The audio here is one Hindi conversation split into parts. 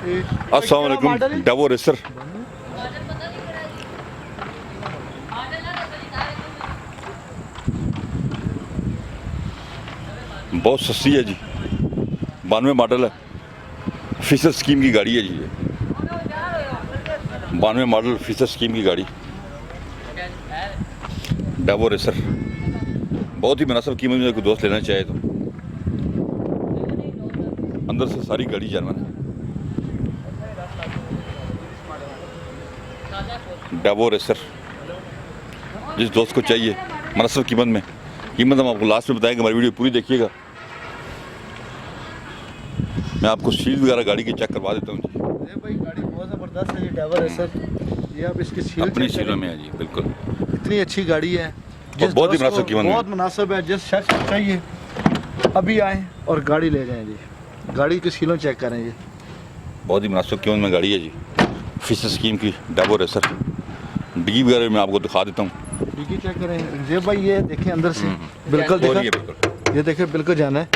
अस्सलाम वालेकुम। डेवो रेसर बहुत सस्ती है जी, 92 मॉडल है, फीचर स्कीम की गाड़ी है जी। ये 92 मॉडल फीचर स्कीम की गाड़ी डेवो रेसर, बहुत ही मुनासिब कीमत में कोई दोस्त लेना चाहे तो। अंदर से सारी गाड़ी जानवर है। डेवो रेसर जिस दोस्त को चाहिए मुनासिब कीमत में, कीमत हम आपको लास्ट में बताएंगे, हमारी वीडियो पूरी देखिएगा। मैं आपको सील वगैरह गाड़ी की चेक करवा देता हूँ जी। ये भाई गाड़ी बहुत ज़बरदस्त है, ये डेवो रेसर। ये आप इसकी सील अपनी सीलों में है जी, बिल्कुल इतनी अच्छी गाड़ी है, बहुत ही मुनासिब कीमत में, बहुत मुनासिब है। जिस शख्स को चाहिए अभी आए और गाड़ी ले जाएं जी। गाड़ी की सीलों चेक करें जी, बहुत ही मुनासिब कीमत में गाड़ी है जी, फीचर स्कीम की डेवो रेसर। डिग्गी वगैरह मैं आपको दिखा देता हूँ। डिग्गी चेक करें ये भाई, ये देखें अंदर से बिल्कुल बिल्कुल ये देखें बिल्कुल जाना है,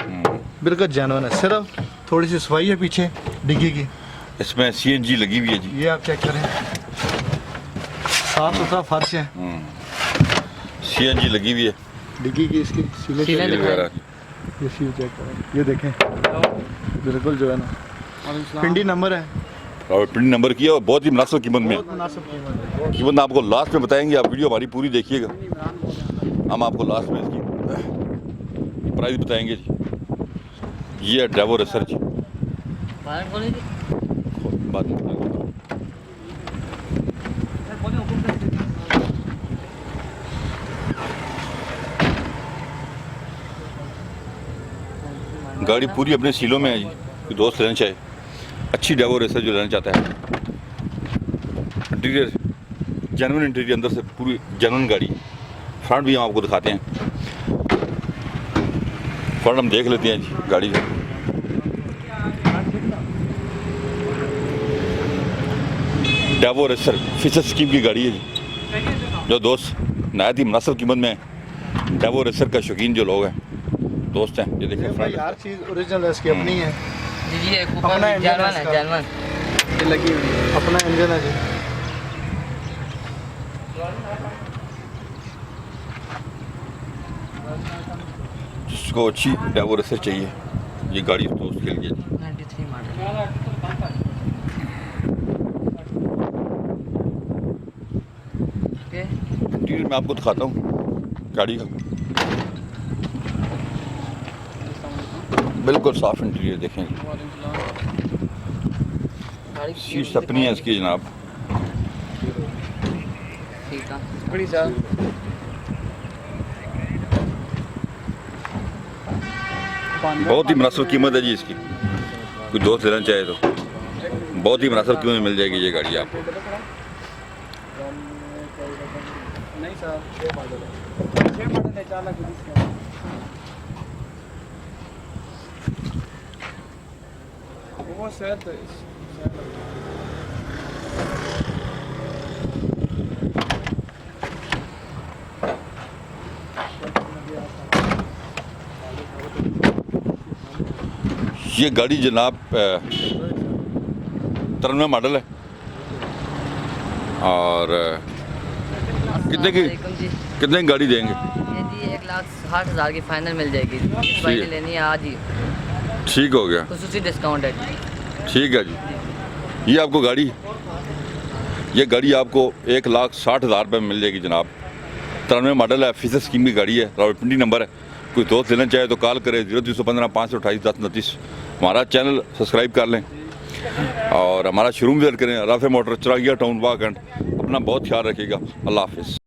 बिल्कुल जानवर है। सिर्फ थोड़ी सी सफाई है पीछे डिग्गी की। इसमें CNG लगी हुई है जी, ये आप चेक करें, साफ सुथरा फर्श है। CNG लगी हुई है, डिग्गी की इसकी सीलें सील वगैरह। ये सील चेक करें, ये देखें बिल्कुल जो है ना पिंडी नंबर है, और पिंडी नंबर की है, और बहुत ही मुनासिब कीमत में। बहुत मुनासिब कीमत है। कीमत आपको लास्ट में बताएंगे, आप वीडियो हमारी पूरी देखिएगा, हम आपको लास्ट में इसकी प्राइस बताएंगे जी। ये है डेवो रेसर जी, बाद में गाड़ी पूरी अपने सीलों में है जी। कोई दोस्त लेना चाहे, अच्छी डेवो रेसर जो लेना चाहता है, इंटीरियर जेन्युइन इंटीरियर, अंदर से पूरी जेन्युइन गाड़ी। फ्रंट भी हम आपको दिखाते हैं, फ्रंट हम देख लेते हैं जी गाड़ी का। डेवो रेसर फीचर स्कीम की गाड़ी है जी। जो दोस्त नहायत ही मुनासिब कीमत में डेवो रेसर का शौकीन जो लोग हैं, दोस्त हैं, ये देखें भाई हर चीज़ ओरिजिनल है, इसकी अपनी है जी। ये अपना इंजन है, जानवर ये लगी हुई है, अपना इंजन है जी। जिसको अच्छी डेवो रेसर चाहिए, ये गाड़ी दोस्त के लिए। 93 मॉडल। इंटीरियर मैं आपको दिखाता हूँ गाड़ी का, बिल्कुल साफ इंटीरियर देखें। सीट्स अपनी है इसकी जनाब, ठीक है। बड़ी साल बहुत ही मुनासिब कीमत है जी इसकी। कोई दोस्त लेना चाहे तो बहुत ही मुनासिब कीमत में मिल जाएगी ये गाड़ी आपको। नहीं सर, 6 मॉडल है, 4 लाख रुपये। वो शायद ये गाड़ी जनाब 93 मॉडल है, और कितने की गाड़ी देंगे? ये जी 1,60,000 की फाइनल मिल जाएगी। इस भाई ने लेनी है आज ही, ठीक हो गया, खसूसी डिस्काउंट है। ठीक है जी। ये आपको गाड़ी, ये गाड़ी आपको 1,60,000 रुपये में मिल जाएगी जनाब। 93 मॉडल है, फीचर स्कीम की गाड़ी है, रावलपिंडी नंबर है। कोई दोस्त लेना चाहे तो कॉल करें 0315 528 1029। हमारा चैनल सब्सक्राइब कर लें और हमारा शोरूम विजिट करें, राफे मोटर, चिरागिया टाउन, वाकंड। अपना बहुत ख्याल रखिएगा। अल्लाह हाफिज़।